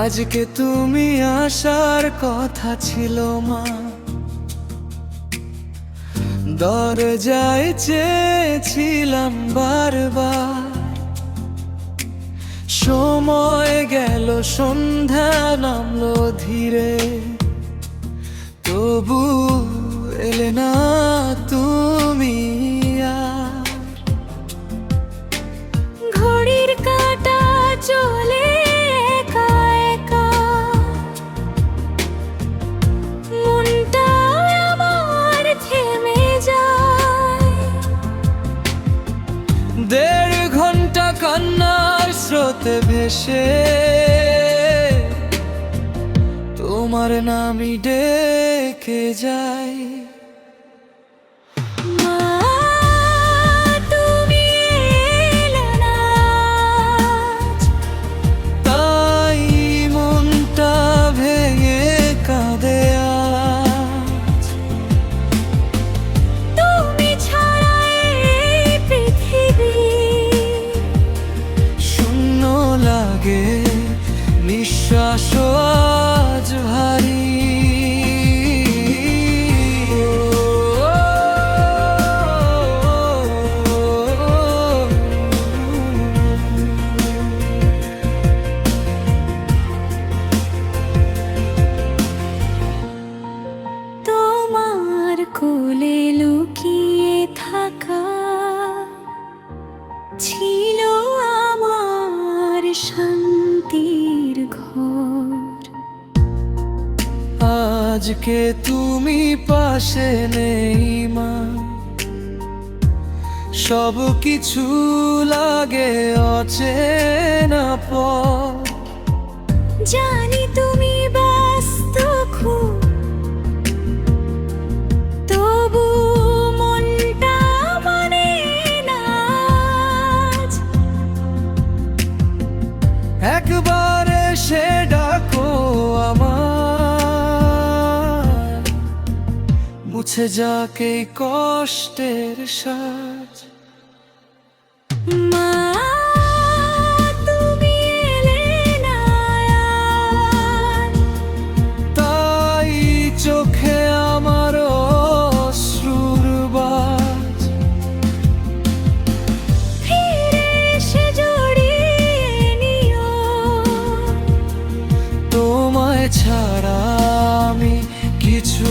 আজকে তুমি আসার কথা ছিল মা, দরজায় চেয়েছিলাম বারবার। সময় গেল, সন্ধ্যা নামলো ধীরে, তবু এলে না তুমি আর। ঘড়ির কাঁটা চলে একা একা, মনটা আমার থেমে যায়। 1.5 ঘন্টা কান্নার স্রোতে ভেসে তোমার নামই ডেকে যায়। মা, তুমি এলে না আজ, তাই মনটা ভেঙে কাঁদে আজ। তুমি ছাড়া এই পৃথিবী শূন্য লাগে, নিঃশ্বাস আজ ভারী। তোমার কোলে লুকিয়ে থাকা ছিল আমার শান্তির ঘর। আজকে তুমি পাশে নেই মা, সব কিছু লাগে অচেনা পথ। জানি তুমি ব্যস্ত খুব, তবু মনটা মানে না আজ। একবার এসে ডাকো আমার, মুছে যাক এই কষ্টের সাজ। মা, তুমি এলে না আর, তাই চোখে আমার অশ্রুর বাজ। ফিরে এসে জড়িয়ে নিও, তোমায় ছাড়া আমি কিছু